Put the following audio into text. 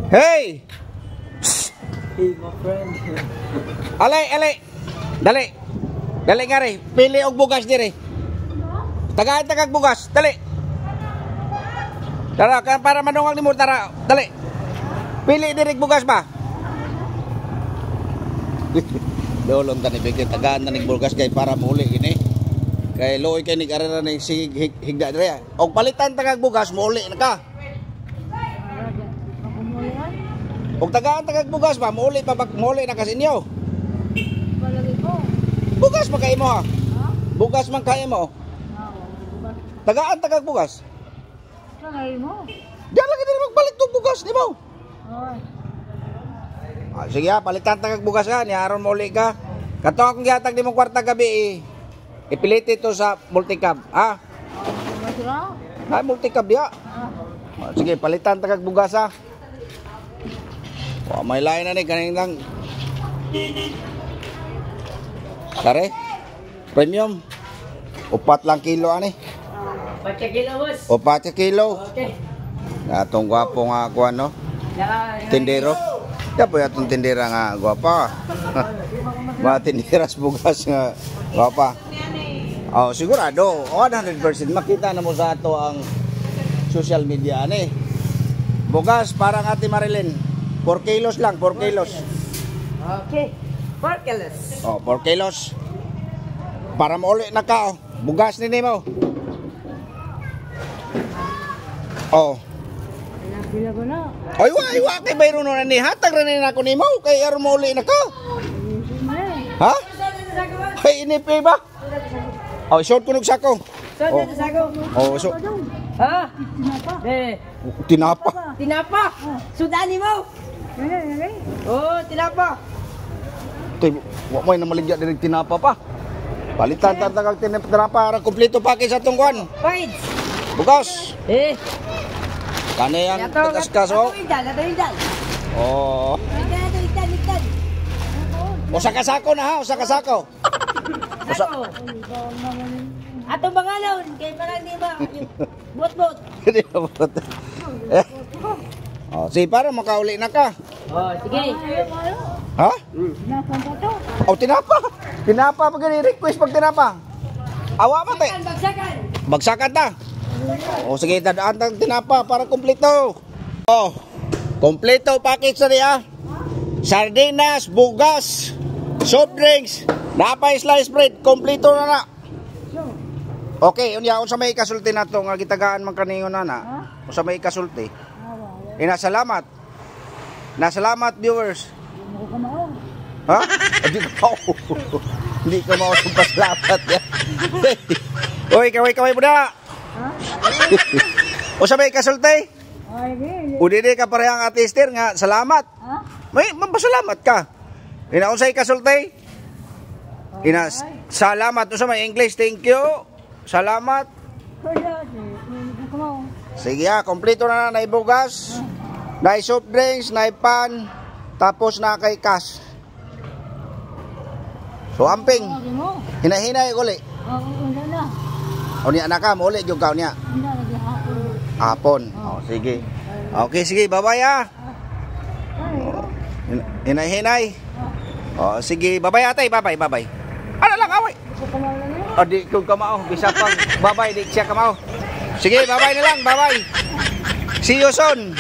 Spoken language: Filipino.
Hey! Hey, my friend. Alay! Dali! Dali nga rin. Pili og bugas dire. Tagag bugas. Dali! Tara, para manungang ni mo. Tara, dali! Pili dire bugas ba? Dolong tani bigay tagaan na bugas kay para muli ini. Kay loy kay nig-arara ni si higda dire. Og palitan tagag bugas muli na ka. Og tagaan tagag bugas ba muli na kasi inyo. Bugas man kay mo ha. Bugas man kay mo. Tagaan tagag bugas. Tagay mo. Diyan lagi din magpalit tong bugas di mo. Sige ha, palitan tagag bugas ka, niyaron mo ulit ka. Kato akong gihatag di mong kwarta gabi ipilit ito sa multicab, ha? Ay, multicab diya. Sige, palitan tagag bugas ha. May lain na ni, kanin lang. Tare, premium. 4 lang kilo ani. 4 kilo, boss. 4 kilo. Okay. Atong gwapo nga ako ano. Tindero. Ya po yatong tindera nga gwapa. Mga tinderas bugas nga gwapa. Oh, sigurado 100% makita na mo sa ato ang social media ani. Bugas para nga Ate Marilyn. 4 kilos lang, 4 kilos. Okay. 4 kilos. Oh, 4 kilos. Para mo uli na ka, oh. Bugas ni mo. Oh. Bila ko na. Ay, wa kay bayro na ni hatag ra ni nako nimo kay aron mo uli na ka. Ha? Ay inipi ba? Oh, short kunog sako. So, dito sago. Oh, so Ha? Eh, tinapa. tinapa. Sudani mo. Oh, tinapa. Tay, wa mo na maligya diri tinapa pa. Palitan tagag tinapa para kompleto package atong kuan. Wait. Bugas. Eh. Kani ang kaskas oh. Ato indal. Oh. Ikan. Usa ka sako na ha, usa ka sako. Sako. Ato bangalon kay parang di ba bot. Hindi na bot. Oh, si para makauli na ka. Oh, sige. Ha? Oh, tinapa. Tinapa pag request pag tinapa. Awa mo te. Bagsakan. Bagsakan ta. O sige, dadaan tang tinapa para kumpleto. Oh, kumpleto package na niya. Sardinas, bugas, soft drinks, napay slice bread, kumpleto na na. Okay, unya unsa may kasulti nato nga gitagaan man kaningon na. Unsa may kasulti? Salamat. Salamat viewers. Ha? Hindi ka Hindi ka mao sa pasalamat ya. Oy, kaway mo na. O sabay kasultay? Udidi ka parehang atister nga salamat. May mapasalamat ka. Unsay kasultay? Salamat. Unsa may English? Thank you. Salamat. Sige ha, kompleto na bugas, na soft drinks, na pan, tapos na kay cash. So amping. Hinahinay uli. O niya na ka, muli yung ka niya. Hapon. O, sige. Okay, sige, bye-bye ha. Hinay-hinay. O, sige, bye-bye atay, bye-bye. Ano lang, away. O, di kong kamao. Bisa pang, bye-bye, di siya kamao. Sige, bye-bye na lang, bye-bye. See you soon.